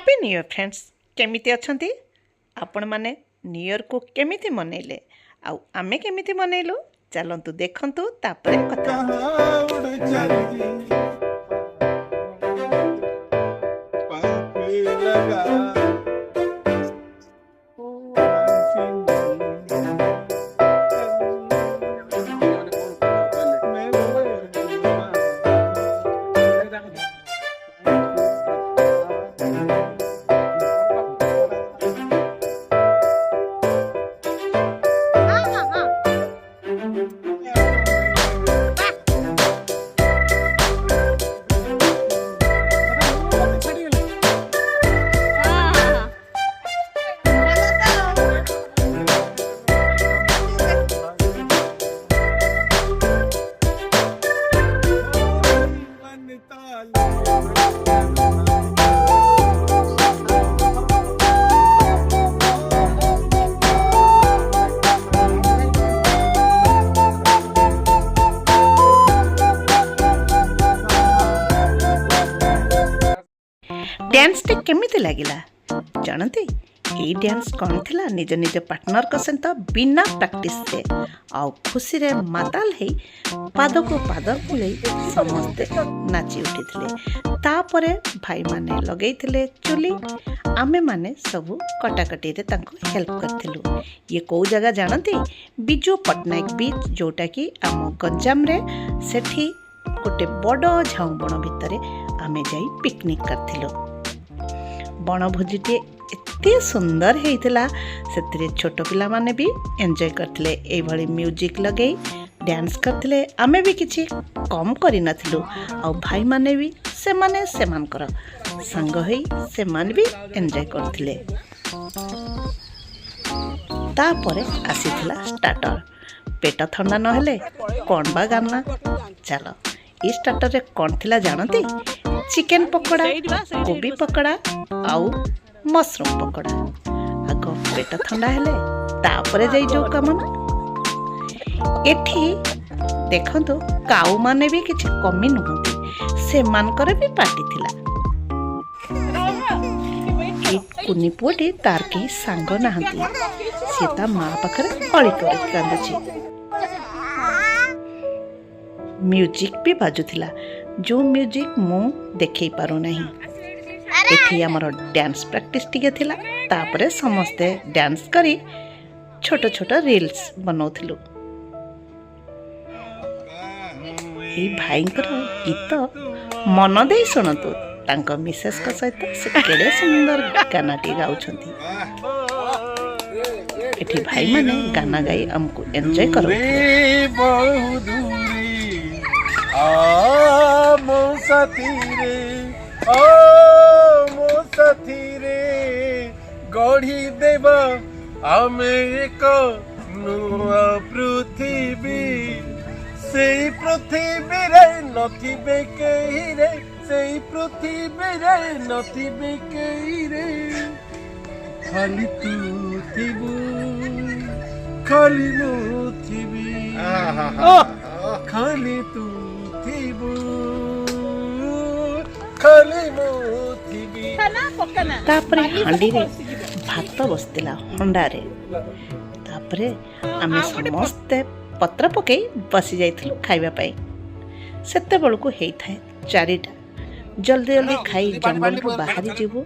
Happy new year friends केमिति अछंती आपण माने न्यू ईयर को केमिति मनैले आउ आमे केमिति मनैलु चलंतु देखंतु तापरे कथा डांस टे केमिति लागिला जानते ए डांस कौन थिला निज निज पार्टनर को सहित बिना प्रैक्टिस से आउ खुशी रे माताल है पाद को पाद बुले समस्ते नाची उठिथिले तापरे भाई माने लगैथिले चुली आमे माने सब कटाकटी रे तांको हेल्प करथिलु ये को जगह जानते बिजू पटनायक बीच जोटा कि आम गंजाम रे सेठी गोटे बड़ झाऊ बण भितरे आमे जाई पिकनिक करथिलु बनभोजीटे एते सुंदर हेइतिला सेतिरे छोट पिला माने भी एंजॉय करथिले ए भली म्यूजिक लगै डांस करथिले आमे भी किछि कम करि नथिलु आ भाई माने भी से माने सेमानकर संग होई से मान भी एंजॉय करथिले तापरे आसीथिला स्टार्टर पेट ठंडा न हेले कोन बा गाना चलो ई स्टार्टर रे कोन थिला जानते चिकेन पकोड़ा कोबी पकोड़ा आउ मशरूम पकोड़ा आग पेट ठंडा हेले तापरे जाई जो कामना एठी देखंतु काऊ माने भी किछि कमी नहंती से मानकर भी पार्टी थिला एक कुनी पुटी तार के सांग नहंती सीता मां पाखरे अळी कर कांदची म्यूजिक भी बाजुथिला जो म्यूजिक मु देखै पारो नहीं एठी हमर डांस प्रैक्टिस टिके थिला तापरे समस्ते डांस करी छोट छोट रील्स बनौथिलु ई भाईंकर गीत मन दे सुनतु तांको मिसेस का सहित से केडे सुंदर गानाटी गाउछंती एठी भाई माने गाना गाई हमको एन्जॉय करो मो साथी रे गढ़ी देव आमे एक नुआ पृथ्वी से पृथ्वी रे नथिबे केही रे से पृथ्वी रे नथिबे केही रे खाली तू थिबू खाली मु थिबी खाली तू तापरे हांडी रे भात बसतिला हंडा रे तापरे आमे समस्ते पत्र पकई बसी जाइथिलु खाइबा पाई सेते बेलकु हेई थाए 4टा जल्दी जल्दी खाई जंगल को बाहरी जीवु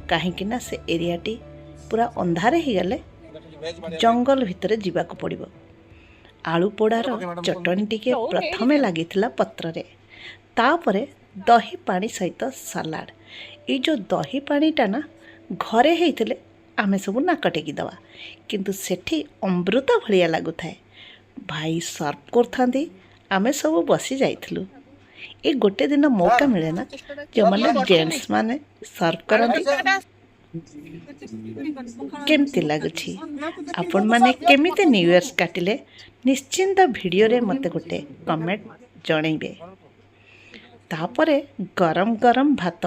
काहे कि ना से एरियाटी पूरा अंधार ही गले जंगल भितरे जीवाको पड़िबो आलू पोड़ार चटनी टिके प्रथमे लागिथिला पत्र रे तापरे दही पानी सहित सलाड ये जो दही पानीटा ना घरे हेइथिले आमे सब नाकटेकी दवा किंतु सेठी अमृत भलिया लागुथाए भाई सर्व करथांती आमे सब बसी जाइथिलु ए गोटे दिन मौका मिले ना जो माने जेंट्स माने सर्व करंती केमती लागुछि आपण माने केमिते न्यू ईयर्स काटिले निश्चिंत वीडियो रे मते गोटे कमेंट जणैबे तापरे गरम गरम भात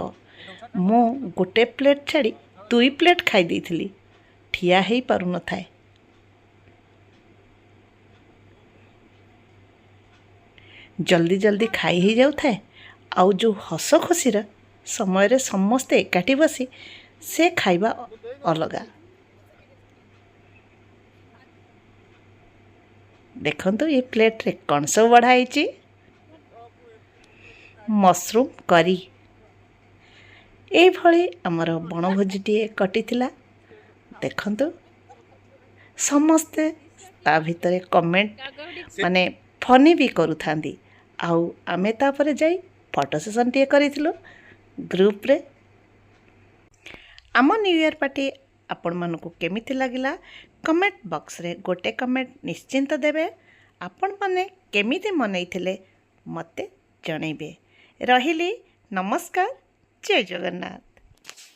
मु गोटे प्लेट छाड़ी 2 प्लेट खाई देइथिली ठिया हेई पारु न थाए जल्दी जल्दी खाई ही जाऊ थाए आउ जो हस खुशी समय समस्ते एकाठी बसी ସେ ଖାଇବା ଅଲଗା। ଦେଖନ୍ତୁ ଏ ପ୍ଲେଟ୍ରେ କ'ଣ ସବୁ ବଢ଼ା ହେଇଛି। ମସରୁମ୍ କରି। ଏଇଭଳି ଆମର ବଣଭୋଜିଟିଏ କଟିଥିଲା। ଦେଖନ୍ତୁ ସମସ୍ତେ ତା ଭିତରେ କମେଣ୍ଟ ମାନେ ଫନି ବି କରୁଥାନ୍ତି। ଆଉ ଆମେ ତାପରେ ଯାଇ ଫଟୋ ସେସନ୍ଟିଏ କରିଥିଲୁ ଗ୍ରୁପ୍ରେ। ଆମ ନ୍ୟୁ ଇୟର୍ ପାର୍ଟି ଆପଣମାନଙ୍କୁ କେମିତି ଲାଗିଲା କମେଣ୍ଟ ବକ୍ସରେ ଗୋଟେ କମେଣ୍ଟ ନିଶ୍ଚିନ୍ତ ଦେବେ। ଆପଣମାନେ କେମିତି ମନେଇଥିଲେ ମୋତେ ଜଣେଇବେ। ରହିଲି, ନମସ୍କାର, ଜୟ ଜଗନ୍ନାଥ।